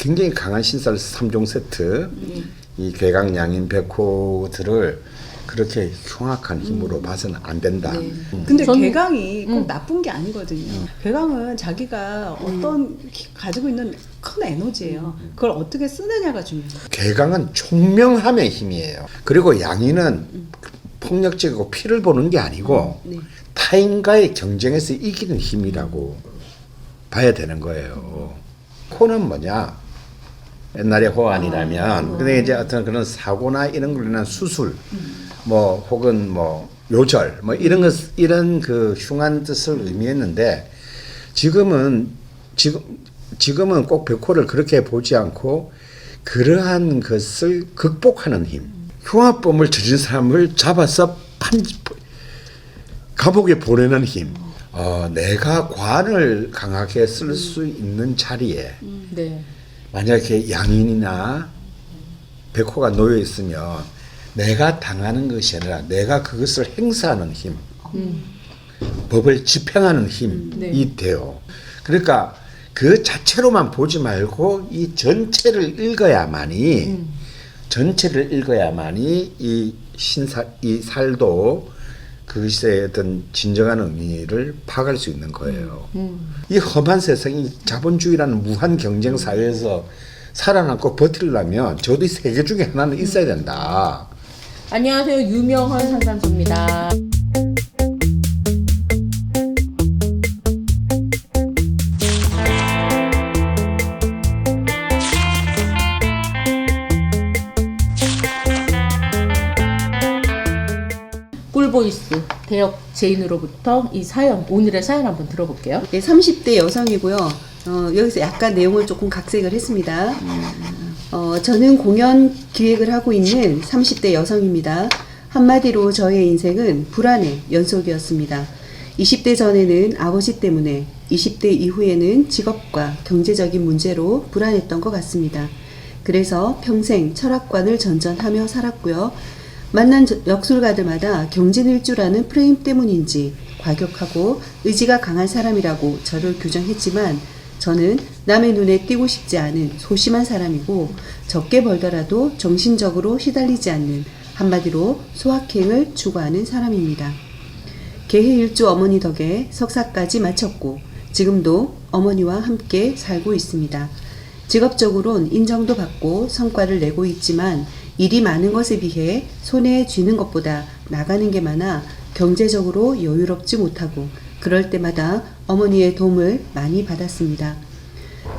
굉장히 강한 신살 3종 세트, 이 괴강, 양인, 백호들을 그렇게 흉악한 힘으로 봐서는 안 된다. 근데 괴강이 꼭 나쁜 게 아니거든요. 괴강은 자기가 어떤 가지고 있는 큰 에너지예요. 그걸 어떻게 쓰느냐가 중요해요. 괴강은 총명함의 힘이에요. 그리고 양인은 폭력적이고 피를 보는 게 아니고 타인과의 경쟁에서 이기는 힘이라고 봐야 되는 거예요. 코는 뭐냐? 옛날에 호환이라면 근데 이제 어떤 그런 사고나 이런 걸로 인한 수술 뭐 혹은 뭐 요절 뭐 이런 그 흉한 뜻을 의미했는데 지금은 꼭 백호를 그렇게 보지 않고 그러한 것을 극복하는 힘, 흉악범을 저진 사람을 잡아서 감옥에 보내는 힘. 내가 관을 강하게 쓸 수 있는 자리에 네. 만약에 양인이나 백호가 놓여 있으면 내가 당하는 것이 아니라 내가 그것을 행사하는 힘, 법을 집행하는 힘이 돼요. 그러니까 그 자체로만 보지 말고 이 전체를 읽어야만이 이 살도 그것의 어떤 진정한 의미를 파악할 수 있는 거예요. 이 험한 세상이 자본주의라는 무한 경쟁 사회에서 살아남고 버티려면 저도 이 세 개 중에 하나는 있어야 된다. 안녕하세요. 유명한 상담소입니다. 꿀보이스 대역 제인으로부터 이 사연, 오늘의 사연 한번 들어볼게요. 네, 30대 여성이고요. 여기서 약간 내용을 조금 각색을 했습니다. 저는 공연 기획을 하고 있는 30대 여성입니다. 한마디로 저의 인생은 불안의 연속이었습니다. 20대 전에는 아버지 때문에, 20대 이후에는 직업과 경제적인 문제로 불안했던 것 같습니다. 그래서 평생 철학관을 전전하며 살았고요. 만난 역술가들마다 경진일주라는 프레임 때문인지 과격하고 의지가 강한 사람이라고 저를 규정했지만 저는 남의 눈에 띄고 싶지 않은 소심한 사람이고 적게 벌더라도 정신적으로 시달리지 않는 한마디로 소확행을 추구하는 사람입니다. 개해일주 어머니 덕에 석사까지 마쳤고 지금도 어머니와 함께 살고 있습니다. 직업적으로는 인정도 받고 성과를 내고 있지만 일이 많은 것에 비해 손에 쥐는 것보다 나가는 게 많아 경제적으로 여유롭지 못하고 그럴 때마다 어머니의 도움을 많이 받았습니다.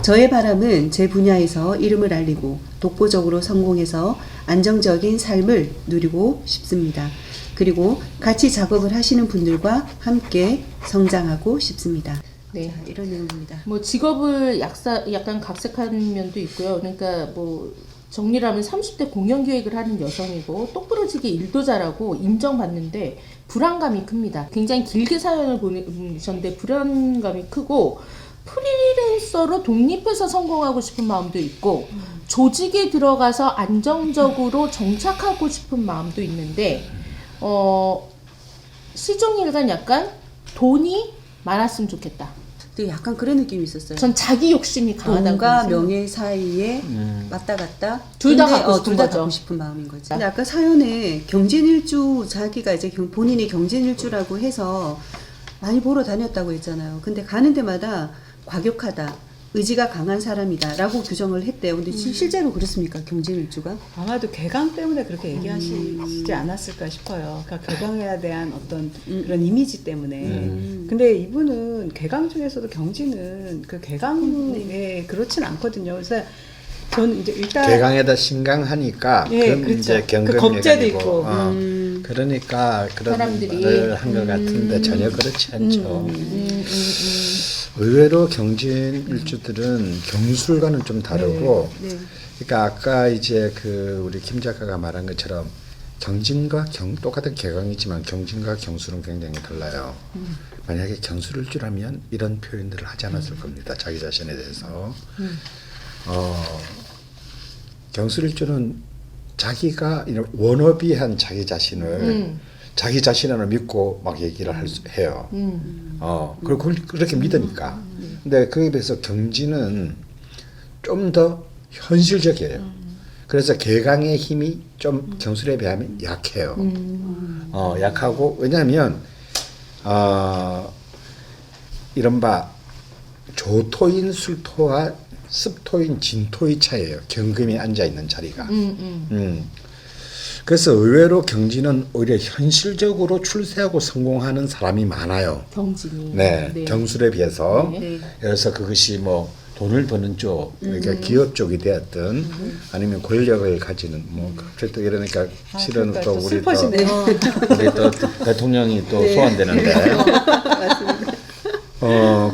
저의 바람은 제 분야에서 이름을 알리고 독보적으로 성공해서 안정적인 삶을 누리고 싶습니다. 그리고 같이 작업을 하시는 분들과 함께 성장하고 싶습니다. 네. 이런 내용입니다. 뭐 직업을 약간 각색한 면도 있고요. 그러니까 뭐 정리를 하면 30대 공연 기획을 하는 여성이고 똑부러지게 일도 잘하고 인정받는데 불안감이 큽니다. 굉장히 길게 사연을 보내주셨는데 불안감이 크고 프리랜서로 독립해서 성공하고 싶은 마음도 있고 조직에 들어가서 안정적으로 정착하고 싶은 마음도 있는데 시종일관 약간 돈이 많았으면 좋겠다. 근데 약간 그런 느낌이 있었어요. 전 자기 욕심이 강하다고 돈과 생각해요. 명예 사이에 왔다 갔다 둘다 근데, 갖고 싶은 둘 다 거죠. 갖고 싶은 마음인 거지. 근데 아까 사연에 경진일주 자기가 이제 본인이 경진일주라고 해서 많이 보러 다녔다고 했잖아요. 근데 가는 데마다 과격하다, 의지가 강한 사람이다 라고 규정을 했대요. 근데 실제로 그렇습니까? 경진일주가? 아마도 괴강 때문에 그렇게 얘기하시지 않았을까 싶어요. 그러니까 괴강에 대한 어떤 그런 이미지 때문에. 근데 이분은 괴강 중에서도 경진은 그 괴강에 그렇진 않거든요. 그래서 저는 이제 일단 괴강에다 신강하니까 예, 그건 그렇죠. 이제 그 겁재도 경금예간이고 있고. 그러니까 그런 사람들이. 말을 한 것 같은데 전혀 그렇지 않죠. 의외로 경진일주들은 경술과는 좀 다르고 그러니까 아까 이제 그 우리 김 작가가 말한 것처럼 경진과 똑같은 개강이지만 경진과 경술은 굉장히 달라요. 만약에 경술일주라면 이런 표현들을 하지 않았을 겁니다. 자기 자신에 대해서. 경술일주는 자기가 이런 워너비한 자기 자신을 자기 자신을 믿고 막 얘기를 해요. 그리고 그걸 그렇게 믿으니까. 근데 그에 비해서 경진은 좀 더 현실적이에요. 그래서 개강의 힘이 좀 경술에 비하면 약해요. 약하고 왜냐하면 이른바 조토인 술토와 습토인 진토의 차이예요. 경금이 앉아 있는 자리가. 그래서 의외로 경진은 오히려 현실적으로 출세하고 성공하는 사람이 많아요. 경진이. 네, 경술에 비해서. 네. 그래서 그것이 뭐 돈을 버는 쪽, 그러니까 기업 쪽이 되었든 아니면 권력을 가지는 뭐 갑자기 또 이러니까 실은 그러니까 또 또 우리 슬퍼지네요. 우리 또 대통령이 또 네. 소환되는데.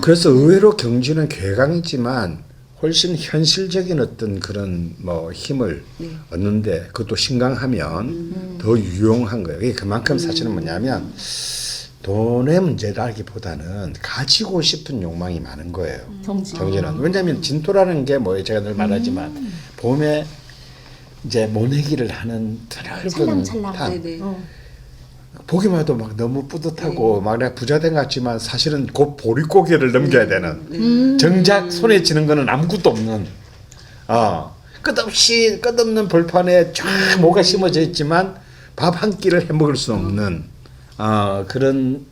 그래서 의외로 경진은 괴강이지만 훨씬 현실적인 어떤 그런 뭐 힘을 얻는데 그것도 신강하면 더 유용한 거예요. 이게 그만큼 사실은 뭐냐면 돈의 문제라기보다는 가지고 싶은 욕망이 많은 거예요. 경진은. 왜냐하면 진토라는 게 뭐 제가 늘 말하지만 봄에 이제 모내기를 하는 드넓은 찰랑찰랑. 탕. 네네. 보기만 해도 막 너무 뿌듯하고 막 내가 부자된 것 같지만 사실은 곧 보릿고개를 넘겨야 되는 정작 손에 쥐는 거는 아무것도 없는 끝없는 벌판에 쫙 뭐가 심어져 있지만 밥 한 끼를 해 먹을 수 없는 그런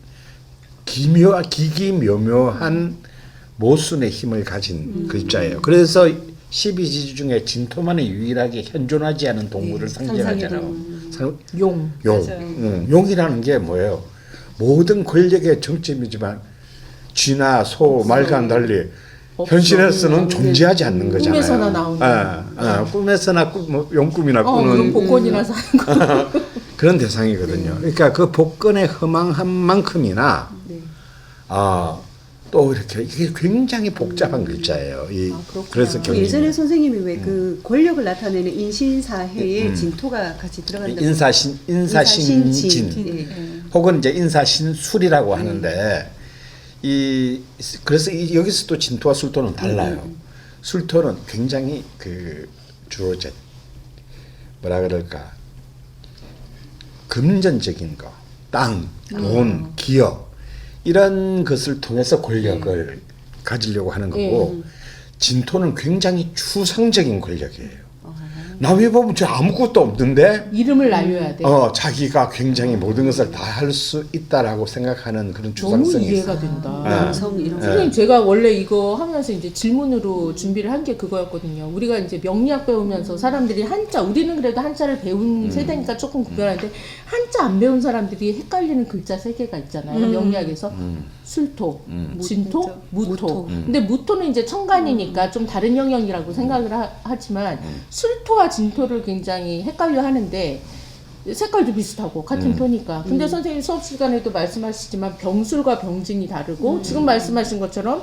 기기묘묘한 모순의 힘을 가진 글자예요. 그래서 12지 중에 진토만이 유일하게 현존하지 않은 동물을 상징하잖아요. 용. 용이라는 게 뭐예요? 모든 권력의 정점이지만 쥐나 소, 말과는 달리 현실에서는 존재하지 않는 거잖아요. 꿈에서나 나오는. 꿈에서나 뭐 용꿈이나 그럼 꾸는 복권이나 사는 거. 그런 대상이거든요. 그러니까 그 복권의 허망한 만큼이나 또 이렇게 이게 굉장히 복잡한 글자예요. 그래서 그 예전에 선생님이 왜 그 권력을 나타내는 인신사해에 진토가 같이 들어간다고. 인사신진 네. 혹은 이제 인사신술이라고 하는데 그래서 여기서 또 진토와 술토는 달라요. 술토는 굉장히 주로 이제 뭐라 그럴까 금전적인 거, 땅, 돈, 기업 이런 것을 통해서 권력을 가지려고 하는 거고 진토는 굉장히 추상적인 권력이에요. 남이 보면 저 아무것도 없는데 이름을 날려야 돼. 자기가 굉장히 모든 것을 다 할 수 있다라고 생각하는 그런 너무 추상성이 이해가 있어요. 된다. 성 이런 거. 선생님 제가 원래 이거 하면서 이제 질문으로 준비를 한 게 그거였거든요. 우리가 이제 명리학 배우면서 사람들이 한자, 우리는 그래도 한자를 배운 세대니까 조금 구별하는데 한자 안 배운 사람들이 헷갈리는 글자 세 개가 있잖아요. 명리학에서 술토, 진토, 무토. 근데 무토는 이제 천간이니까 좀 다른 영역이라고 생각을 하지만 술토와 진토를 굉장히 헷갈려 하는데 색깔도 비슷하고 같은 표니까. 근데 선생님 수업 시간에도 말씀하시지만 병술과 병진이 다르고 지금 말씀하신 것처럼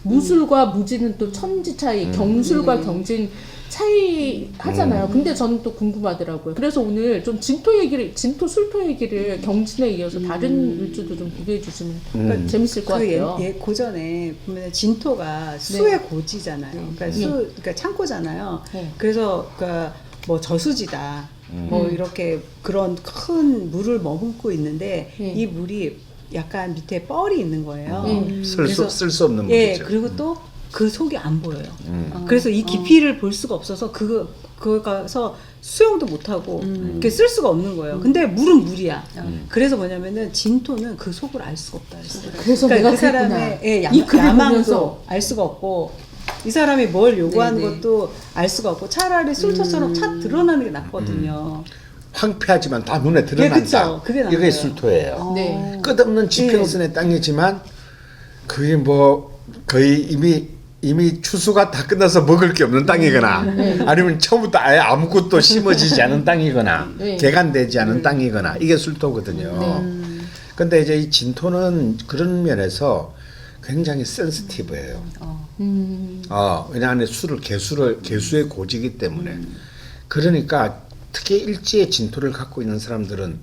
무술과 무진은 또 천지 차이, 경술과 경진 차이 하잖아요. 근데 저는 또 궁금하더라고요. 그래서 오늘 좀 진토 술토 얘기를 경진에 이어서 다른 일주도 좀 비교해 주시면 재밌을 것 같아요. 고전에 보면 진토가 수의 고지잖아요. 그러니까 창고잖아요. 네. 그래서 그러니까 뭐 저수지다. 뭐 이렇게 그런 큰 물을 머금고 있는데 이 물이 약간 밑에 뻘이 있는 거예요. 쓸 수 없는 물이죠. 그리고 또 그 속이 안 보여요. 그래서 이 깊이를 볼 수가 없어서 그거 가서 수영도 못 하고 이렇게 쓸 수가 없는 거예요. 근데 물은 물이야. 그래서 뭐냐면은 진토는 그 속을 알 수가 없다 그랬어요. 그래서 그러니까 내가 그 사람의 이 글을 야망도 보면서 알 수가 없고 이 사람이 뭘 요구하는 네네. 것도 알 수가 없고 차라리 술토처럼 착 드러나는 게 낫거든요. 황폐하지만 다 눈에 드러난다. 그쵸. 그게 나은 이게 거예요. 술토예요. 네. 끝없는 지평선의 땅이지만 그게 뭐 거의 이미 추수가 다 끝나서 먹을 게 없는 땅이거나 아니면 처음부터 아예 아무것도 심어지지 않은 땅이거나 네. 개간되지 않은 땅이거나 이게 술토거든요. 근데 이제 이 진토는 그런 면에서 굉장히 센시티브해요. 왜냐하면 개수의 고지이기 때문에. 그러니까 특히 일지의 진토를 갖고 있는 사람들은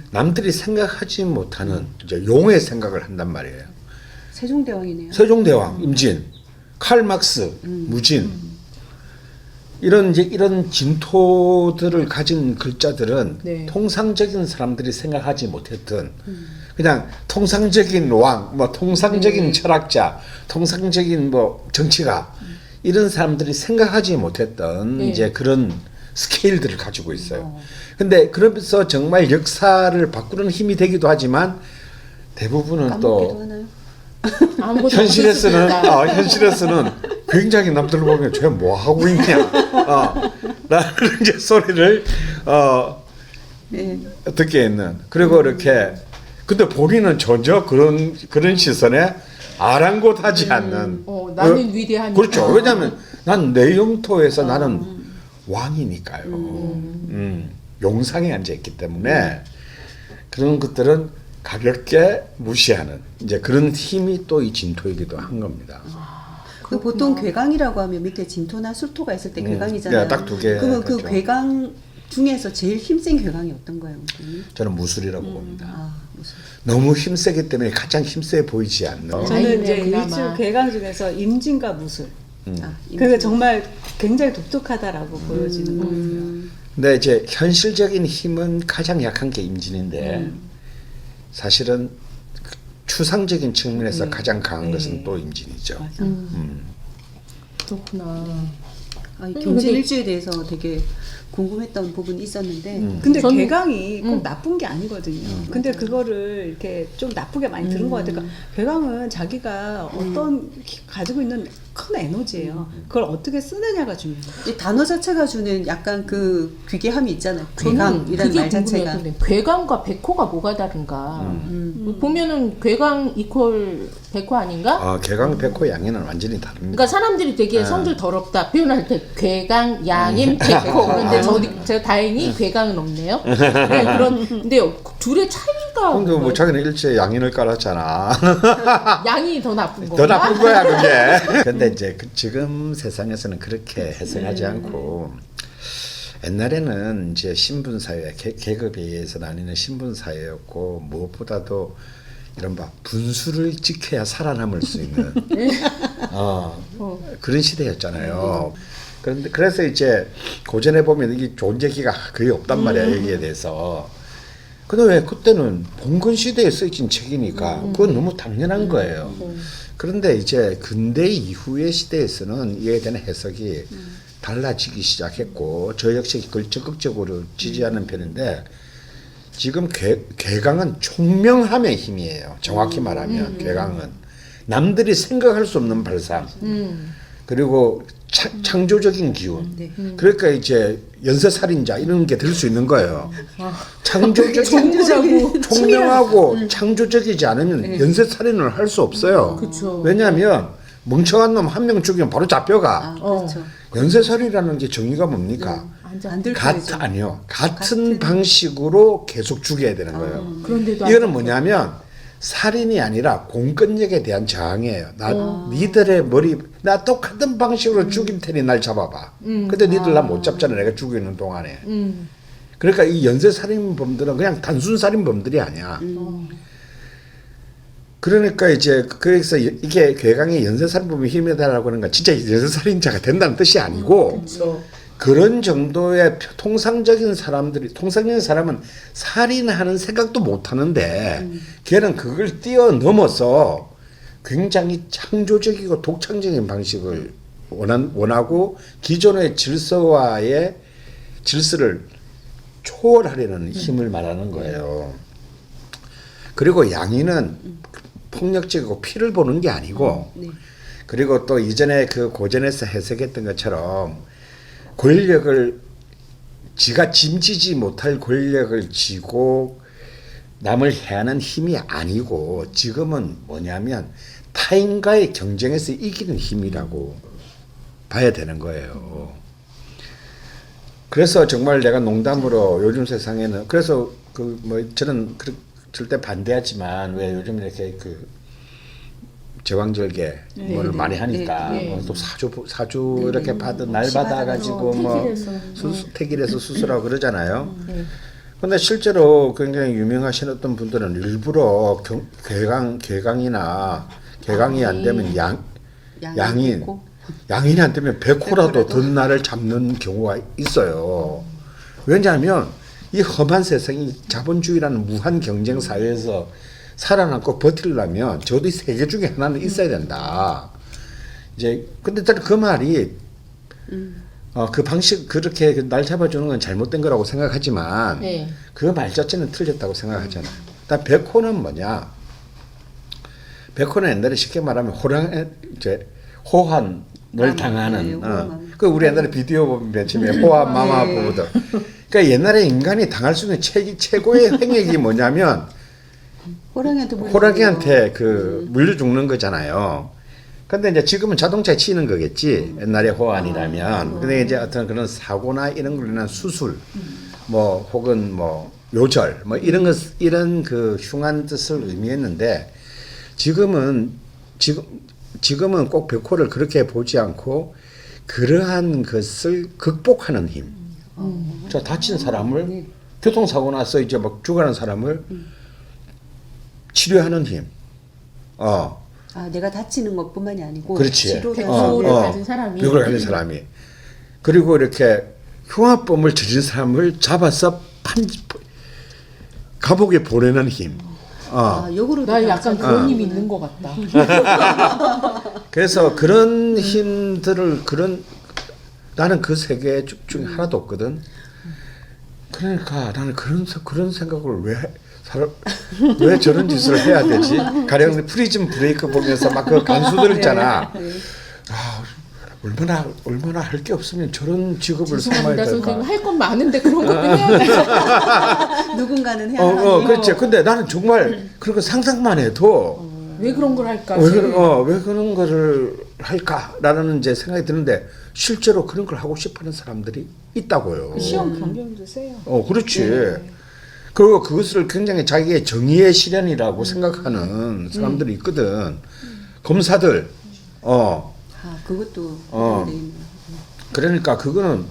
남들이 생각하지 못하는 이제 용의 생각을 한단 말이에요. 세종대왕이네요. 세종대왕, 임진, 칼막스, 무진 이런 진토들을 가진 글자들은 네. 통상적인 사람들이 생각하지 못했던 그냥 통상적인 왕, 뭐 통상적인 철학자, 통상적인 뭐 정치가 이런 사람들이 생각하지 못했던 네. 이제 그런 스케일들을 가지고 있어요. 근데 그러면서 정말 역사를 바꾸는 힘이 되기도 하지만 대부분은 까먹기도 또 하나요? 아무것도 현실에서는 없었으니까. 현실에서는 굉장히 남들을 보면 쟤 뭐 하고 있냐, 라는 이제 소리를 네. 듣게 있는. 그리고 이렇게 근데 본인은 전혀 그런 시선에 아랑곳하지 않는. 나는 위대하니까. 그렇죠. 왜냐하면 난 내 영토에서 나는 왕이니까요. 용상에 앉아 있기 때문에 그런 것들은 가볍게 무시하는 이제 그런 힘이 또 이 진토이기도 한 겁니다. 그 보통 괴강이라고 하면 밑에 진토나 술토가 있을 때 괴강이잖아요. 네, 딱두 개. 그러면 그 그렇죠. 괴강 중에서 제일 힘센 괴강이 어떤 거예요? 선생님? 저는 무술이라고 봅니다. 아, 무슨. 너무 힘세기 때문에 가장 힘세 보이지 않는. 저는 이제 그나마. 일주 괴강 중에서 임진과 무술. 아, 그게 정말 굉장히 독특하다라고 보여지는 것 같아요. 근데 이제 현실적인 힘은 가장 약한 게 임진인데 사실은 그 추상적인 측면에서 가장 강한 것은 또 임진이죠. 맞아. 그렇구나. 아, 이 근데 경진일주에 대해서 되게 궁금했던 부분이 있었는데 근데 저는- 괴강이 꼭 나쁜 게 아니거든요. 근데 그거를 이렇게 좀 나쁘게 많이 들은 것 같아요. 그러니까 괴강은 자기가 어떤 가지고 있는 큰 에너지예요. 그걸 어떻게 쓰느냐가 중요해요. 이 단어 자체가 주는 약간 그 귀괴함이 있잖아요. 저는 괴강이라는 그게 말 자체가. 궁금했는데 괴강과 백호가 뭐가 다른가? 보면은 괴강 이퀄 백호 아닌가? 개강, 백호, 양인은 완전히 다릅니다. 그러니까 사람들이 되게 성질 더럽다 표현할 때 괴강, 양인, 백호. 그런데 제가 다행히 괴강은 없네요. 네, 근데 둘의 차이가 근데 뭐 뭐예요? 자기는 일제에 양인을 깔았잖아. 양이 더 나쁜 더 건가? 나쁜 거야 그게. 근데 이제 지금 세상에서는 그렇게 해석하지 않고 옛날에는 이제 신분 사회, 계급에 의해서 나뉘는 신분 사회였고 무엇보다도 이런 분수를 지켜야 살아남을 수 있는 그런 시대였잖아요. 그런데 그래서 이제 고전에 보면 이게 존재기가 거의 없단 말이야 여기에 대해서. 근데 왜 그때는 봉건 시대에 쓰여진 책이니까 그건 너무 당연한 거예요. 그런데 이제 근대 이후의 시대에서는 이에 대한 해석이 달라지기 시작했고 저 역시 그걸 적극적으로 지지하는 편인데 지금 괴강은 총명함의 힘이에요. 정확히 말하면 괴강은 남들이 생각할 수 없는 발상 그리고 창조적인 기운. 네. 그러니까 이제 연쇄살인자 이런 게 될 수 있는 거예요. 정부라고. 총명하고 창조적이지 않으면 연쇄살인을 할 수 없어요. 그쵸. 왜냐하면 멍청한 놈 한 명 죽이면 바로 잡혀가. 아, 그렇죠. 연쇄살인이라는 게 정의가 뭡니까? 안 들켜야죠. 아니요. 같은 방식으로 계속 죽여야 되는 거예요. 그런데도 안 이거는 뭐냐면 살인이 아니라 공권력에 대한 저항이에요. 니들의 머리 나 똑같은 방식으로 죽일 테니 날 잡아봐. 근데 니들 나 못 잡잖아. 내가 죽이고 있는 동안에. 그러니까 이 연쇄살인범들은 그냥 단순 살인범들이 아니야. 그러니까 이제 그래서 이게 괴강이 연쇄살인범이 힘이 되라고 하는 건 진짜 연쇄살인자가 된다는 뜻이 아니고 그런 정도의 통상적인 사람은 살인하는 생각도 못 하는데 걔는 그걸 뛰어넘어서 굉장히 창조적이고 독창적인 방식을 원하고 기존의 질서를 초월하려는 힘을 말하는 거예요. 그리고 양인은 폭력적이고 피를 보는 게 아니고 그리고 또 이전에 그 고전에서 해석했던 것처럼 권력을 지가 짐지지 못할 권력을 쥐고 남을 해하는 힘이 아니고 지금은 뭐냐면 타인과의 경쟁에서 이기는 힘이라고 봐야 되는 거예요. 그래서 정말 내가 농담으로 요즘 세상에는 그래서 저는 절대 반대하지만 왜 요즘 이렇게 제왕절개 뭐를 많이 하니까 또 사주 이렇게 받은 날 받아가지고 택일에서 수술하고 그러잖아요. 근데 실제로 굉장히 유명하신 어떤 분들은 일부러 괴강이나 괴강이 안 되면 양인이 안 되면 백호라도 든 날을 잡는 경우가 있어요. 왜냐하면 이 험한 세상이 자본주의라는 무한 경쟁 사회에서 살아남고 버티려면 저도 이 세 개 중에 하나는 있어야 된다. 이제 근데 저는 그 말이 그 방식 그렇게 날 잡아주는 건 잘못된 거라고 생각하지만 네. 그 말 자체는 틀렸다고 생각하잖아요. 일단 백호는 뭐냐? 백호는 옛날에 쉽게 말하면 이제 호환을 당하는. 네, 호환. 그 우리 옛날에 비디오 보면 맨 처음에 호환 마마 네. 보거든. 그러니까 옛날에 인간이 당할 수 있는 최고의 행역이 뭐냐면 호랑이한테 그 물려 죽는 거잖아요. 근데 이제 지금은 자동차에 치는 거겠지. 옛날에 호환이라면. 근데 이제 어떤 그런 사고나 이런 걸로 인한 수술, 뭐 혹은 뭐 요절, 뭐 이런 그 흉한 뜻을 의미했는데 지금은 꼭 백호를 그렇게 보지 않고 그러한 것을 극복하는 힘. 저 다친 사람을 교통사고 나서 이제 막 죽어가는 사람을 치료하는 힘. 내가 다치는 것뿐만이 아니고 그렇지. 치료를 백호를 가진 사람이. 백호를 가진 사람이. 그리고 이렇게 흉악범을 저진 사람을 잡아서 감옥에 보내는 힘. 요거로도 나 약간 그런 힘이 있는 것 같다. 그래서 그런 힘들을 나는 그 세계 중에 하나도 없거든. 그러니까 나는 그런 생각을 왜 저런 짓을 해야 되지? 가령 프리즘 브레이크 보면서 막 그 간수들 있잖아. 얼마나 할 게 없으면 저런 직업을 삼아야 죄송합니다, 될까? 선생님. 할 건 많은데 그런 것도 해야 돼. 누군가는 해야 하니. 그렇지. 근데 나는 정말 그런 거 상상만 해도 왜 그런 걸 할까? 왜 그런 거를 할까라는 이제 생각이 드는데 실제로 그런 걸 하고 싶어하는 사람들이 있다고요. 시험 경쟁도 세요. 그렇지. 그리고 그것을 굉장히 자기의 정의의 실현이라고 생각하는 사람들이 있거든. 검사들. 그것도 그러니까 그거는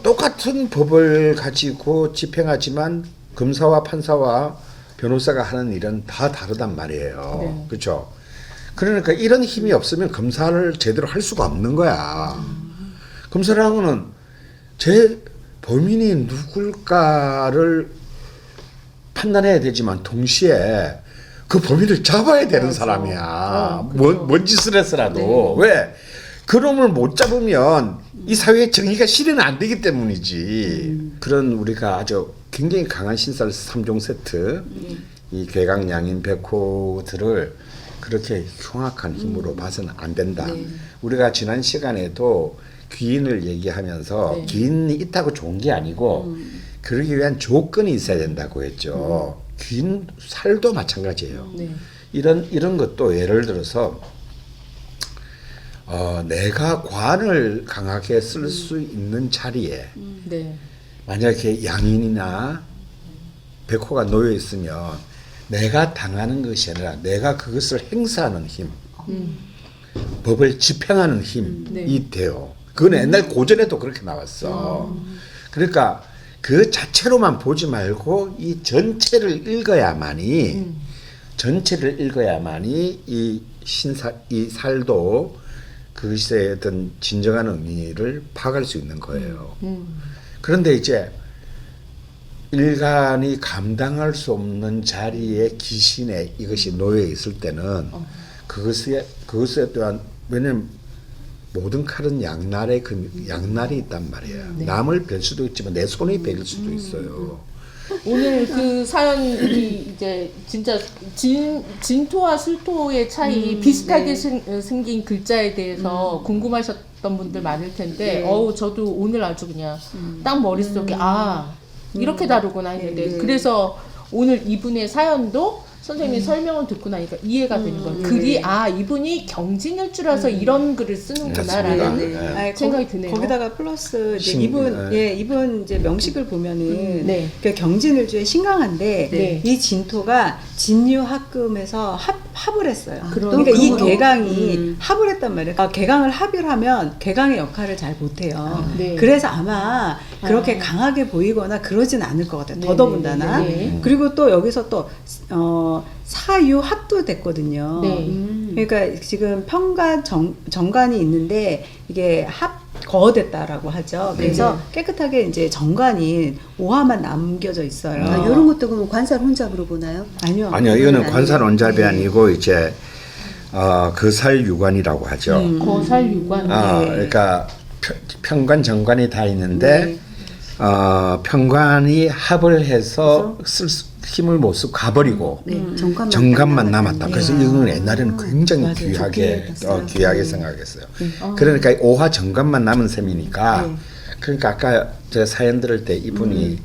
똑같은 법을 가지고 집행하지만 검사와 판사와 변호사가 하는 일은 다 다르단 말이에요. 네. 그렇죠? 그러니까 이런 힘이 없으면 검사를 제대로 할 수가 없는 거야. 검사라고는 제 범인이 누굴까를 판단해야 되지만 동시에 그 범인을 잡아야 되는 사람이야. 뭔 짓을 했으라도. 왜? 그놈을 못 잡으면 이 사회의 정의가 실현 안 되기 때문이지. 그런 우리가 아주 굉장히 강한 신살 3종 세트, 이 괴강, 양인, 백호들을 그렇게 흉악한 힘으로 봐서는 안 된다. 우리가 지난 시간에도 귀인을 얘기하면서 귀인이 있다고 좋은 게 아니고 그러기 위한 조건이 있어야 된다고 했죠. 귀인 살도 마찬가지예요. 이런 것도 예를 들어서 내가 관을 강하게 쓸 수 있는 자리에 네. 만약에 양인이나 백호가 놓여 있으면 내가 당하는 것이 아니라 내가 그것을 행사하는 힘, 법을 집행하는 힘이 돼요. 그건 옛날 고전에도 그렇게 나왔어. 그러니까 그 자체로만 보지 말고 이 전체를 읽어야만이 이 살도 그것의 어떤 진정한 의미를 파악할 수 있는 거예요. 그런데 이제 일간이 감당할 수 없는 자리에 귀신에 이것이 놓여 있을 때는 그것에 또한 왜냐면 모든 칼은 양날이 있단 말이에요. 남을 뵐 수도 있지만 내 손에 베일 수도 있어요. 오늘 그 사연이 이제 진짜 진토와 술토의 차이 비슷하게 생긴 글자에 대해서 궁금하셨던 분들 많을 텐데 저도 오늘 아주 그냥 딱 머릿속에 이렇게 다르구나 했는데 그래서 오늘 이분의 사연도 선생님이 설명을 듣고 나니까 이해가 되는 거예요. 글이 이분이 경진일주라서 이런 글을 쓰는구나라는 생각이 드네요. 거기다가 플러스 이제 이분 이제 명식을 보면은 네. 그 경진일주의 신강한데 네. 이 진토가 진유합금에서 합을 했어요. 그러니까 이 그거로. 개강이 합을 했단 말이에요. 개강을 합일하면 개강의 역할을 잘 못해요. 네. 그래서 아마 그렇게 강하게 보이거나 그러진 않을 것 같아요. 네, 더더군다나. 네, 네. 그리고 또 여기서 또 사유합도 됐거든요. 네. 그러니까 지금 편관 정관이 있는데 이게 거어됐다라고 하죠. 그래서 깨끗하게 이제 정관이 오화만 남겨져 있어요. 이런 것도 그럼 관살 혼잡으로 보나요? 아니요. 아니요, 이거는 아니에요. 관살 원잡이 아니고 이제 거살유관이라고 하죠. 거살유관. 그러니까 편관 정관이 다 있는데 편관이 합을 해서 힘을 못 쓰고 가버리고 정관만 남았다. 그래서 이거는 옛날에는 굉장히 맞아요. 귀하게 좋게 귀하게 생각했어요. 그러니까 오화 정관만 남은 셈이니까 그러니까 아까 제가 사연 들을 때 이분이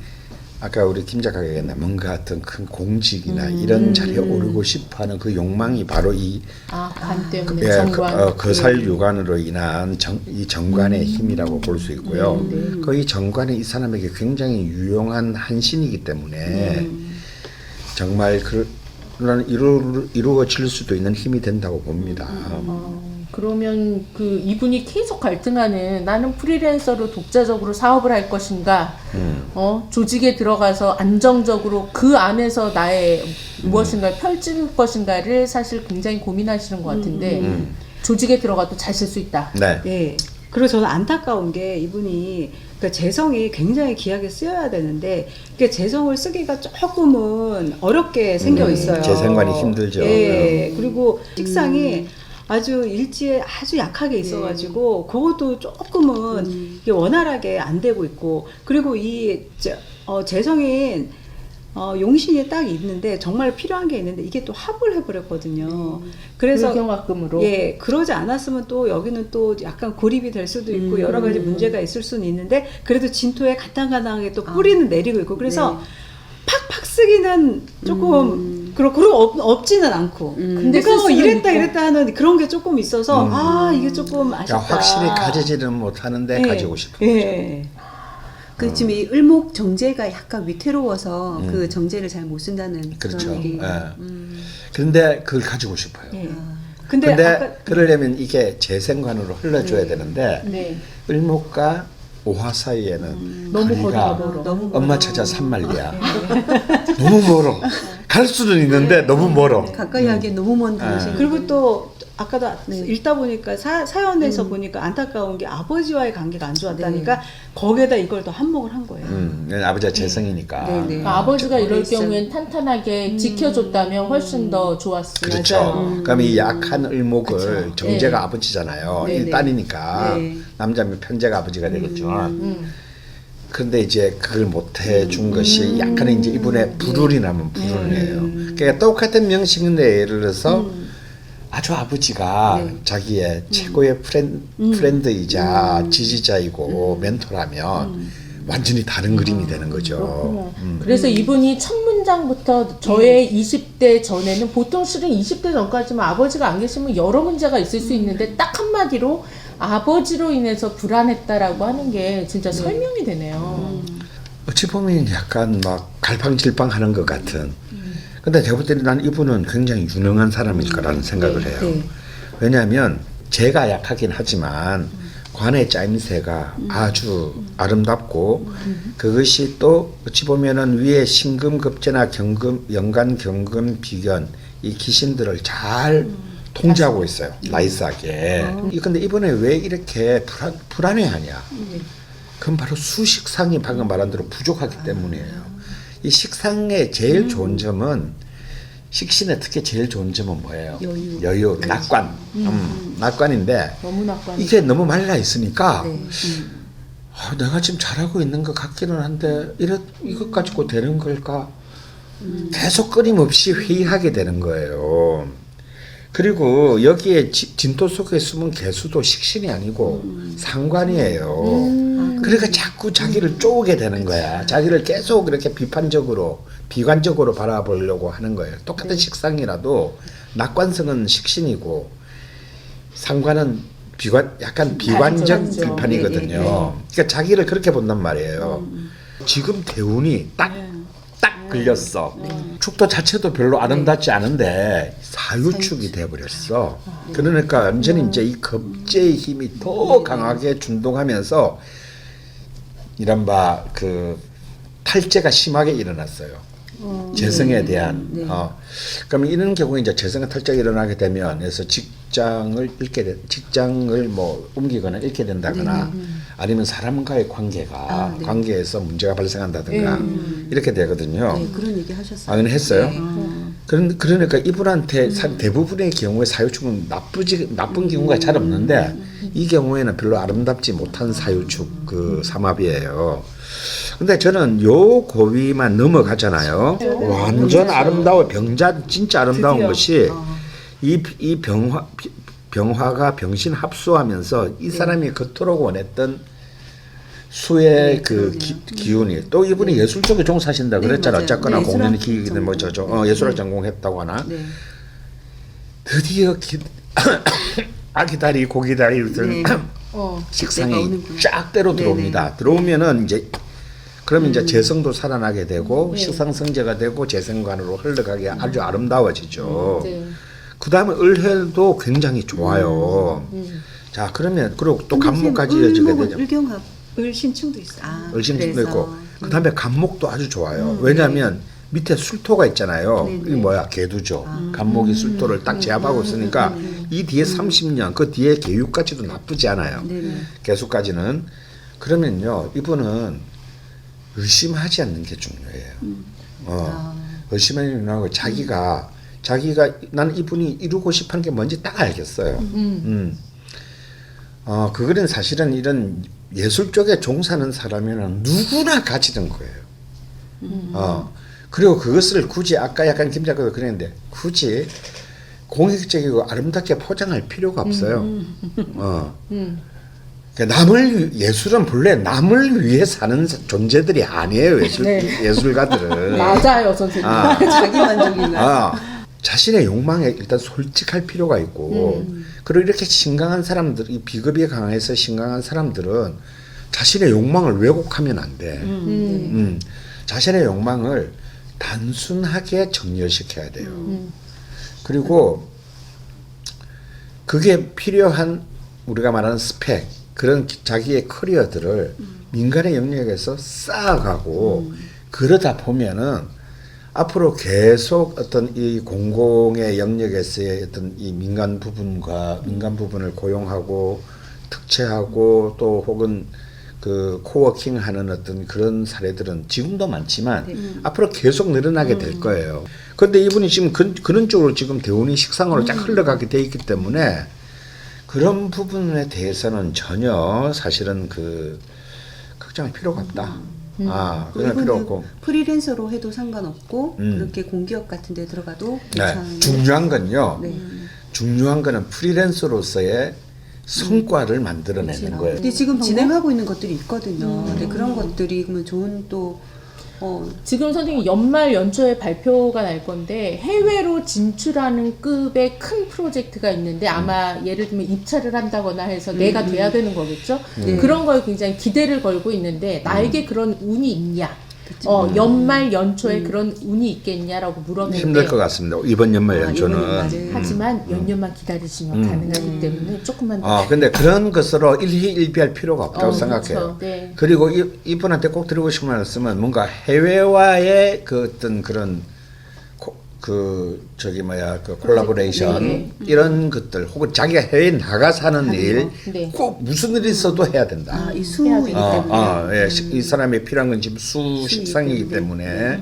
아까 우리 김 작가가 얘기했나 뭔가 어떤 큰 공직이나 이런 자리에 오르고 싶어하는 그 욕망이 바로 이 관 때문에 정관. 거살유관으로 인한 이 정관의 힘이라고 볼 수 있고요. 이 정관이 이 사람에게 굉장히 유용한 한신이기 때문에 정말 그런 이루어질 수도 있는 힘이 된다고 봅니다. 그러면 그 이분이 계속 갈등하는 나는 프리랜서로 독자적으로 사업을 할 것인가, 조직에 들어가서 안정적으로 그 안에서 나의 무엇인가를 펼칠 것인가를 사실 굉장히 고민하시는 것 같은데 조직에 들어가도 잘 쓸 수 있다. 네. 예. 그리고 저는 안타까운 게 이분이 그러니까 재성이 굉장히 귀하게 쓰여야 되는데 그 재성을 쓰기가 조금은 어렵게 생겨 있어요. 재생관이 힘들죠. 예. 그리고 식상이 아주 일지에 아주 약하게 있어가지고 그것도 조금은 이게 원활하게 안 되고 있고 그리고 이 재성인 용신이 딱 있는데 정말 필요한 게 있는데 이게 또 합을 해버렸거든요. 그래서 불경화금으로. 예, 그러지 않았으면 또 여기는 또 약간 고립이 될 수도 있고 여러 가지 문제가 있을 수는 있는데 그래도 진토에 간당간당하게 또 뿌리는 내리고 있고 그래서 팍팍 쓰기는 조금 그렇고 없지는 않고 근데 그거 이랬다 하는 그런 게 조금 있어서 이게 조금 아쉽다. 그러니까 확실히 가지지는 못하는데 예, 가지고 싶은 예. 그 지금 이 을목 정제가 약간 위태로워서 그 정제를 잘 못 쓴다는 그렇죠. 그런 얘기. 그런데 그걸 가지고 싶어요. 예. 근데 아까 그러려면 이게 재생관으로 흘러줘야 되는데 네. 을목과 오화 사이에는 너무 거리가 거리가 멀어. 너무 엄마 찾아 산말리야. 너무 멀어. 갈 수는 있는데 너무 멀어. 가까이 하기에 너무 먼 곳이. 그리고 또 아까도 읽다 보니까 사연에서 보니까 안타까운 게 아버지와의 관계가 안 좋았다니까 거기에다 이걸 더 한몫을 한 거예요. 아버지가 재성이니까. 그러니까 아버지가 이럴 그랬어요. 경우엔 탄탄하게 지켜줬다면 훨씬 더 좋았을. 그렇죠. 그럼 이 약한 을목을 그렇죠. 정제가 네. 아버지잖아요. 네, 이 네. 딸이니까 네. 남자면 편제가 아버지가 되겠지만. 그런데 이제 그걸 못 해준 것이 약간의 이제 이분의 불운이라면 불운이에요. 그러니까 똑같은 명식인데 예를 들어서 아주 아버지가 자기의 최고의 프렌드이자 지지자이고 멘토라면 완전히 다른 그림이 되는 거죠. 그래서 이분이 첫 문장부터 저의 20대 전에는 보통 실은 20대 전까지만 아버지가 안 계시면 여러 문제가 있을 수 있는데 딱 한마디로 아버지로 인해서 불안했다라고 하는 게 진짜 설명이 되네요. 어찌 보면 약간 막 갈팡질팡하는 것 같은. 근데 제가 볼 때는 난 이분은 굉장히 유능한 사람일 거라는 생각을 해요. 네. 왜냐하면 제가 약하긴 하지만 관의 짜임새가 아주 아름답고 그것이 또 어찌 보면은 위에 신금급제나 경금, 연간, 경금, 비견 이 귀신들을 잘 통제하고 있어요. 나이스하게. 근데 이번에 왜 이렇게 불안해하냐? 그건 바로 수식상이 방금 말한 대로 부족하기 때문이에요. 이 식상의 제일 좋은 점은 식신의 특히 제일 좋은 점은 뭐예요? 여유, 낙관. 낙관인데 너무 낙관. 이게 너무 말라 있으니까 내가 지금 잘하고 있는 것 같기는 한데 이것 가지고 되는 걸까? 계속 끊임없이 회의하게 되는 거예요. 그리고 여기에 진토 속에 숨은 개수도 식신이 아니고 상관이에요. 그러니까 자꾸 자기를 쪼게 되는 거야. 자기를 계속 이렇게 비관적으로 바라보려고 하는 거예요. 똑같은 식상이라도 낙관성은 식신이고 상관은 약간 비관적 비판이거든요. 그러니까 자기를 그렇게 본단 말이에요. 지금 대운이 딱 걸렸어. 축도 자체도 별로 아름답지 않은데 사유축이 돼버렸어. 그러니까 완전히 이제 이 겁제의 힘이 더 강하게 준동하면서 이른바 그 탈제가 심하게 일어났어요. 재성에 대한. 그러면 이런 경우에 이제 재성의 탈제가 일어나게 되면 그래서 직장을 뭐 옮기거나 잃게 된다거나 아니면 사람과의 관계에서 문제가 발생한다든가 이렇게 되거든요. 네, 그런 얘기 하셨어요. 아, 했어요? 네. 그러니까 이분한테 대부분의 경우에 사유축은 나쁜 경우가 잘 없는데 이 경우에는 별로 아름답지 못한 사유축 그 삼합이에요. 근데 저는 요 고비만 넘어가잖아요. 완전 아름다워 병자 진짜 아름다운 드디어. 것이 이 병화가 병신 합수하면서 이 사람이 그토록 원했던 수의 그 기운이 또 이분이 예술 쪽에 종사하신다 그랬잖아. 맞아요. 어쨌거나 네, 공연 예술학 기획이든 뭐 저저 전공. 예술학 전공했다고 하나. 네. 드디어 아기다리 고기다리들 네. 어. 식상이 때가 오는구나. 쫙 때로 들어옵니다. 들어오면은 이제 그러면 이제 재성도 살아나게 되고 네. 식상성제가 되고 재생관으로 흘러가게 아주 아름다워지죠. 네. 그 다음에 을해도 굉장히 좋아요. 자 그러면 그리고 또 간목까지 이어지게 되죠. 을경합. 을신충도 있어요. 을신도 그래서. 있고 그 다음에 간목도 아주 좋아요. 왜냐하면 밑에 술토가 있잖아요. 네, 네. 이게 뭐야 개두죠. 간목이 술토를 딱 제압하고 있으니까 이 뒤에 30년 그 뒤에 개유까지도 나쁘지 않아요. 네, 네. 개수까지는 그러면요 이분은 의심하지 않는 게 중요해요. 의심하는 거 자기가 나는 이분이 이루고 싶은 게 뭔지 딱 알겠어요. 그거는 사실은 이런 예술 쪽에 종사하는 사람이면 누구나 가지던 거예요. 그리고 그것을 굳이 아까 약간 김 작가도 그랬는데 굳이 공익적이고 아름답게 포장할 필요가 없어요. 그러니까 예술은 본래 남을 위해 사는 존재들이 아니에요. 예술가들은. 맞아요, 선생님. 자기 만족인가. 자신의 욕망에 일단 솔직할 필요가 있고 그리고 이렇게 신강한 사람들, 이 비겁이 강해서 신강한 사람들은 자신의 욕망을 왜곡하면 안 돼. 자신의 욕망을 단순하게 정렬시켜야 돼요. 그리고 그게 필요한 우리가 말하는 스펙, 그런 자기의 커리어들을 민간의 영역에서 쌓아가고 그러다 보면은 앞으로 계속 어떤 이 공공의 영역에서의 어떤 이 민간 부분을 고용하고 특채하고 또 혹은 그 코워킹 하는 어떤 그런 사례들은 지금도 많지만 앞으로 계속 늘어나게 될 거예요. 그런데 이분이 지금 그런 쪽으로 지금 대운이 식상으로 쫙 흘러가게 돼 있기 때문에 그런 부분에 대해서는 전혀 사실은 그 걱정할 필요가 없다. 그냥 필요 없고. 프리랜서로 해도 상관없고 그렇게 공기업 같은 데 들어가도 네. 괜찮은. 중요한 건요. 네. 중요한 거는 프리랜서로서의 성과를 만들어내는 거예요. 근데 지금 진행하고 있는 것들이 있거든요. 근데 그런 것들이 그러면 좋은 또 지금 선생님 연말 연초에 발표가 날 건데 해외로 진출하는 급의 큰 프로젝트가 있는데 아마 예를 들면 입찰을 한다거나 해서 내가 돼야 되는 거겠죠. 그런 거에 굉장히 기대를 걸고 있는데 나에게 그런 운이 있냐? 연말 연초에 그런 운이 있겠냐라고 물었는데 힘들 것 같습니다. 이번 연말 연초는. 맞아요. 하지만 몇 년만 기다리시면 가능하기 때문에 조금만 더 근데 그런 것으로 일희일비할 필요가 없다고 생각해요. 그렇죠. 네. 그리고 이분한테 꼭 드리고 싶은 말씀은 뭔가 해외와의 그 어떤 그런 그 콜라보레이션 이런 것들 혹은 자기가 해외에 나가 사는 일 네. 꼭 무슨 일이 있어도 해야 된다. 이 수이기 때문에. 이 사람이 필요한 건 지금 식상이기 때문에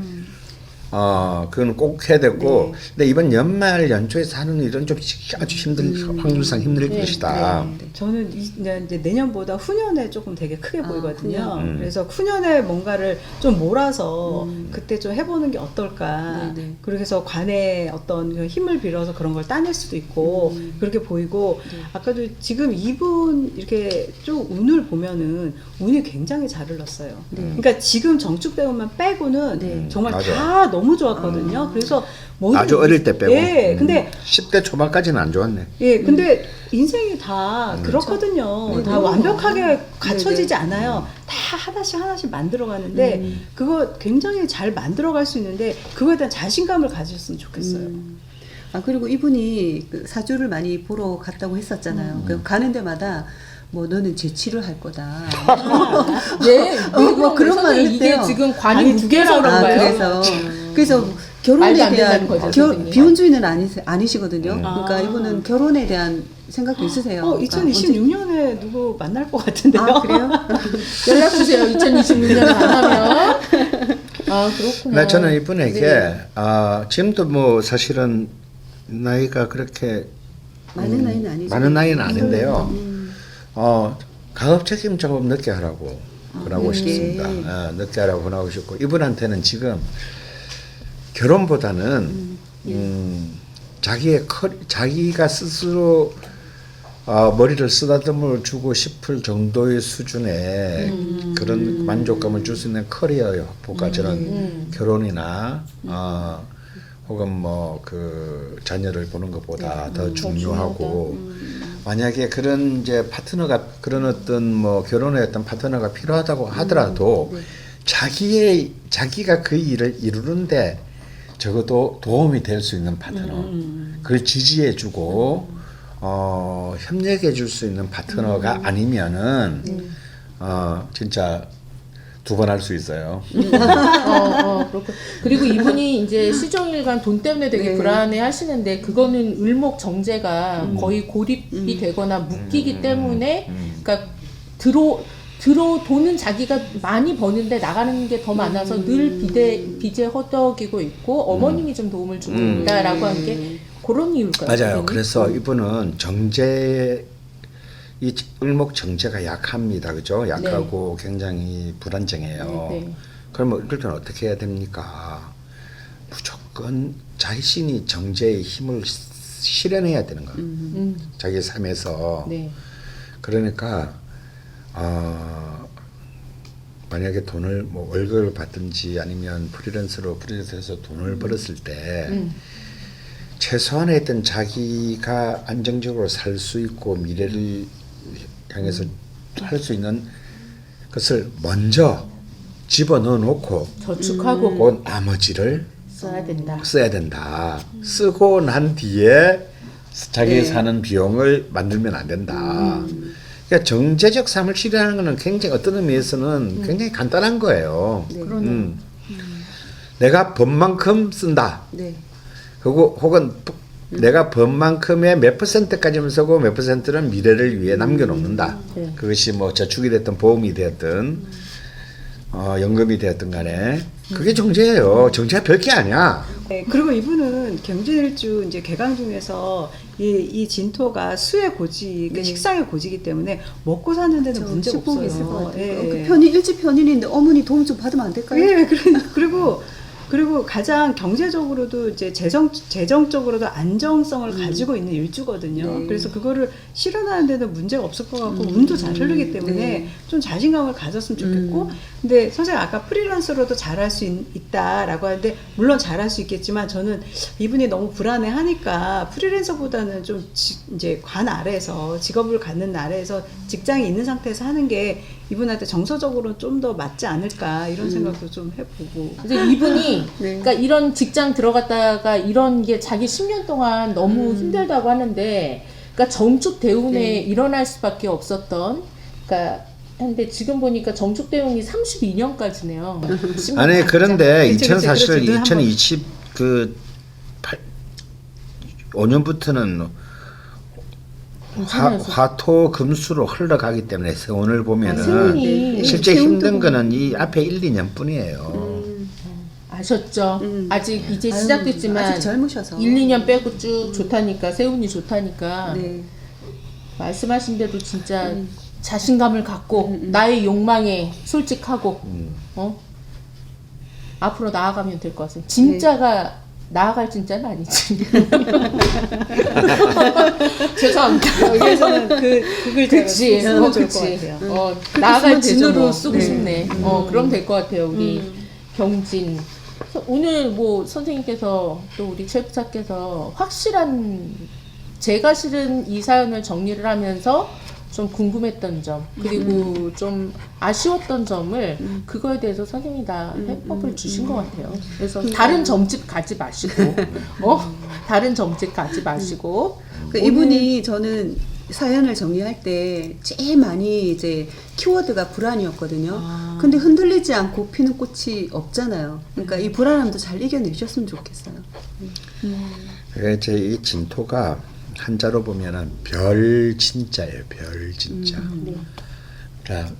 그건 꼭 해야 되고 근데 이번 연말 연초에서 하는 일은 좀 아주 확률상 힘들 것이다. 저는 이제 내년보다 후년에 조금 되게 크게 보이거든요. 그래서 후년에 뭔가를 좀 몰아서 그때 좀 해보는 게 어떨까. 그렇게 해서 관의 어떤 힘을 빌어서 그런 걸 따낼 수도 있고 그렇게 보이고 아까도 지금 이분 이렇게 쭉 운을 보면은 운이 굉장히 잘 흘렀어요. 그러니까 지금 정축대운만 빼고는 정말 맞아. 다 너무 좋았거든요. 그래서 아주 어릴 때 빼고. 예, 근데 10대 초반까지는 안 좋았네. 예, 근데 인생이 다 그렇거든요. 다 완벽하게 갖춰지지 않아요. 다 하나씩 만들어가는데 그거 굉장히 잘 만들어갈 수 있는데 그거에 대한 자신감을 가졌으면 좋겠어요. 그리고 이분이 그 사주를 많이 보러 갔다고 했었잖아요. 그 가는 데마다 뭐 너는 재치를 할 거다. 네, 뭐 그런 말을 이게 했대요. 지금 관이 두 개라서 그런가요? 그래서 결혼에 말도 안 대한 된다는 거죠, 선생님. 비혼주의는 아니시거든요. 그러니까 이분은 결혼에 대한 생각도 있으세요. 2026년에 누구 만날 것 같은데요? 그래요? 연락 주세요. 2026년 안 하면 아 그렇구나. 저는 이분에게 네. 지금도 뭐 사실은 나이가 그렇게 많은 나이는 아니죠. 많은 나이는 아닌데요. 가급 책임 작업 늦게 하라고 권하고 늦게. 싶습니다. 늦게 하라고 권하고 싶고 이분한테는 지금 결혼보다는 자기가 스스로 머리를 쓰다듬어 주고 싶을 정도의 수준의 그런 만족감을 줄 수 있는 커리어 확보가 저는 결혼이나 혹은 뭐 그 자녀를 보는 것보다 더 중요하고 만약에 그런 이제 파트너가 그런 어떤 뭐 결혼의 어떤 파트너가 필요하다고 하더라도 자기가 그 일을 이루는데 적어도 도움이 될 수 있는 파트너, 그걸 지지해주고 협력해줄 수 있는 파트너가 아니면은 진짜 두 번 할 수 있어요. 그렇고 그리고 이분이 이제 시종일관 돈 때문에 되게 네. 불안해 하시는데 그거는 을목정제가 거의 고립이 되거나 묶이기 때문에 그러니까 들어도는 자기가 많이 버는데 나가는 게 더 많아서 늘 빚에 허덕이고 있고 어머님이 좀 도움을 주고 있다라고 한 게 그런 이유일까요? 맞아요. 선생님? 그래서 이분은 이 을목 정제가 약합니다. 그죠? 약하고 굉장히 불안정해요. 네. 그러면 이럴 때는 어떻게 해야 됩니까? 무조건 자신이 정제의 힘을 실현해야 되는 거예요. 자기 삶에서. 네. 그러니까 만약에 돈을 뭐 월급을 받든지 아니면 프리랜서에서 돈을 벌었을 때 최소한의 어떤 자기가 안정적으로 살 수 있고 미래를 향해서 할 수 있는 것을 먼저 집어넣어 놓고 저축하고 그 나머지를 써야 된다. 쓰고 난 뒤에 자기 네. 사는 비용을 만들면 안 된다. 그러니까 정제적 삶을 실현하는 것은 굉장히 어떤 의미에서는 굉장히 간단한 거예요. 네. 내가 번만큼 쓴다. 네. 그리고 혹은 내가 번만큼의 몇 %까지만 쓰고 몇 %는 미래를 위해 남겨놓는다. 네. 그것이 뭐 저축이 됐든 보험이 되었든 연금이 되었든 간에 그게 정제예요. 정제가 별게 아니야. 네, 그리고 이분은 경진일주 이제 개강 중에서 이 진토가 수의 고지, 네. 식상의 고지이기 때문에 먹고 사는 데는 문제가 식복이 있을 것 없어요. 같아요. 예. 그 일찍 편인인데 어머니 도움 좀 받으면 안 될까요? 예, 그리고 가장 경제적으로도 이제 재정적으로도 안정성을 가지고 있는 일주거든요. 네. 그래서 그거를 실현하는 데는 문제가 없을 것 같고 운도 잘 흐르기 때문에 네. 좀 자신감을 가졌으면 좋겠고 근데 선생님 아까 프리랜서로도 잘할 수 있다라고 하는데 물론 잘할 수 있겠지만 저는 이분이 너무 불안해하니까 프리랜서보다는 좀 이제 관 아래에서 직업을 갖는 아래에서 직장이 있는 상태에서 하는 게 이분한테 정서적으로 좀 더 맞지 않을까 이런 생각도 좀 해보고 그래서 이분이 네. 그러니까 이런 직장 들어갔다가 이런 게 자기 10년 동안 너무 힘들다고 하는데 그러니까 정축 대운에 네. 일어날 수밖에 없었던 그러니까 근데 지금 보니까 정축 대운이 32년까지네요. 아니 그런데 그치, 그치, 사실 그렇지. 눈 한번. 2025년부터는 화토 금수로 흘러가기 때문에 세운을 보면은 세운이 실제 세운도 힘든 보면. 거는 이 앞에 1, 2년 뿐이에요. 아셨죠? 아직 이제 시작됐지만 아직 젊으셔서 1, 2년 빼고 쭉 좋다니까 세운이 좋다니까 네. 말씀하신 대로 진짜 자신감을 갖고 나의 욕망에 솔직하고 앞으로 나아가면 될 것 같습니다. 진짜가 나아갈 진짜는 아니지. 죄송합니다. 여기에서는 그걸 그치, 제가 좋을 것 그치. 같아요. 나아갈 쓰면 되죠, 진으로 뭐. 쓰고 네. 싶네. 그럼 될 것 같아요, 우리 경진. 오늘 뭐 선생님께서 또 우리 최 부사께서 확실한 제가 실은 이 사연을 정리를 하면서 좀 궁금했던 점 그리고 좀 아쉬웠던 점을 그거에 대해서 선생님이 다 해법을 주신 것 같아요. 그래서 다른 점집 가지 마시고 다른 점집 가지 마시고 그 이분이 저는 사연을 정리할 때 제일 많이 이제 키워드가 불안이었거든요. 근데 흔들리지 않고 피는 꽃이 없잖아요. 그러니까 이 불안함도 잘 이겨내셨으면 좋겠어요. 이제 이 진토가 한자로 보면은 별 진짜예요. 별 진짜. 그러니까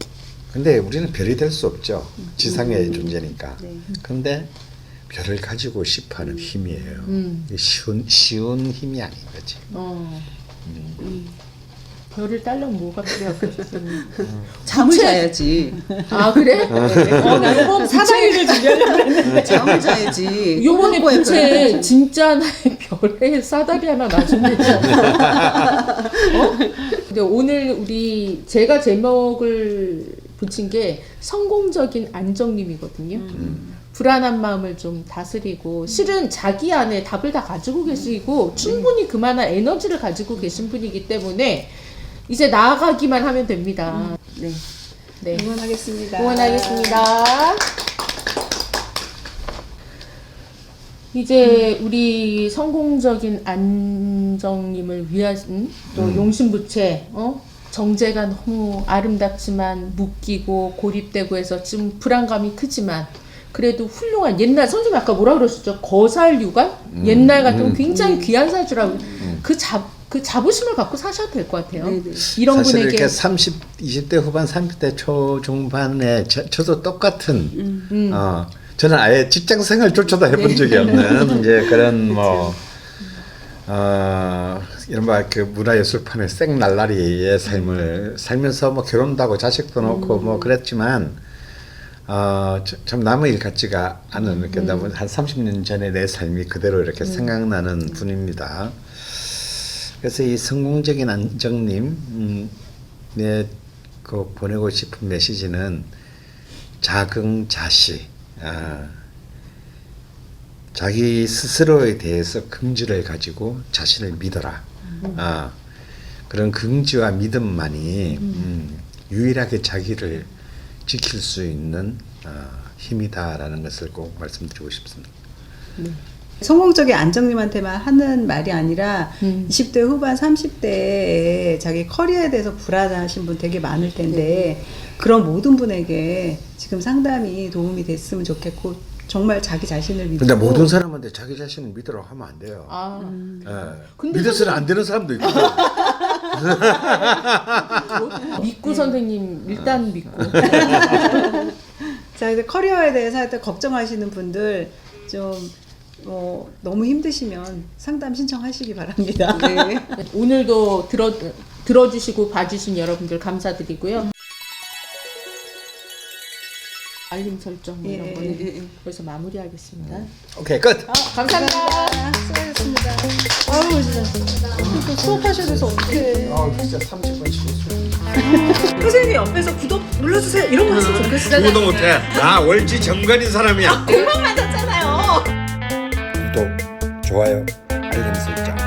근데 우리는 별이 될 수 없죠. 지상의 존재니까. 네. 근데 별을 가지고 싶어하는 힘이에요. 이게 쉬운 힘이 아닌 거지. 별을 딸려면 뭐가 필요하겠어요? 잠을 자야지. 아 그래? 나는 꼭 사다리를 준비하려고 했는데. 잠을 자야지. 요번에 꼬불꼬불 부채 별을 진짜 하나의 별에 싸다리 하나 놔주면 되잖아. 근데 오늘 제가 제목을 붙인 게 성공적인 안정님이거든요. 불안한 마음을 좀 다스리고 실은 자기 안에 답을 다 가지고 계시고 충분히 그만한 에너지를 가지고 계신 분이기 때문에 이제 나아가기만 하면 됩니다. 네. 네. 응원하겠습니다. 응원하겠습니다. 이제 우리 성공적인 안정님을 위한 또 용신부채 정제가 너무 아름답지만 묶이고 고립되고 해서 좀 불안감이 크지만 그래도 훌륭한 옛날 선생님 아까 뭐라 그러셨죠? 거살유관? 옛날 같은 굉장히 귀한 사주라고 그 자부심을 갖고 사셔도 될 것 같아요. 네네. 이런 사실 분에게 이렇게 20대 후반, 30대 초중반에 저도 똑같은 저는 아예 직장 생활조차도 해본 적이 없는 이제 그런 뭐 이른바 그 문화예술판의 생날라리의 삶을 살면서 뭐 결혼도 하고 자식도 놓고 뭐 그랬지만 참 남의 일 같지가 않은 이렇게 너무 한 30년 전에 내 삶이 그대로 이렇게 생각나는 분입니다. 그래서 이 성공적인 안정님 그 보내고 싶은 메시지는 자긍자시 자기 스스로에 대해서 긍지를 가지고 자신을 믿어라. 그런 긍지와 믿음만이 유일하게 자기를 지킬 수 있는 힘이다라는 것을 꼭 말씀드리고 싶습니다. 성공적인 안정님한테만 하는 말이 아니라 20대 후반 30대에 자기 커리어에 대해서 불안하신 분 되게 많을 텐데 그런 모든 분에게 지금 상담이 도움이 됐으면 좋겠고 정말 자기 자신을 믿고 근데 모든 사람한테 자기 자신을 믿으라고 하면 안 돼요. 근데 믿어서는 안 되는 사람도 있거든. 믿고 선생님 일단 믿고 자, 이제 커리어에 대해서 할 때 걱정하시는 분들 좀 너무 힘드시면 상담 신청하시기 바랍니다. 네. 오늘도 들어주시고 봐주신 여러분들 감사드리고요. 알림 설정 이런 예, 거는 그래서 마무리하겠습니다. 오케이 끝. 감사합니다. 수고하셨습니다. 아우 진짜 또 수업하셔야 돼서 어떡해. 진짜 30분 치고 선생님 옆에서 구독 눌러주세요 이런 거 했으면 좋겠어요. 누구도 못해. 나 월지 정관인 사람이야. 금방 맞았잖아요. 구독, 좋아요, 알림 설정.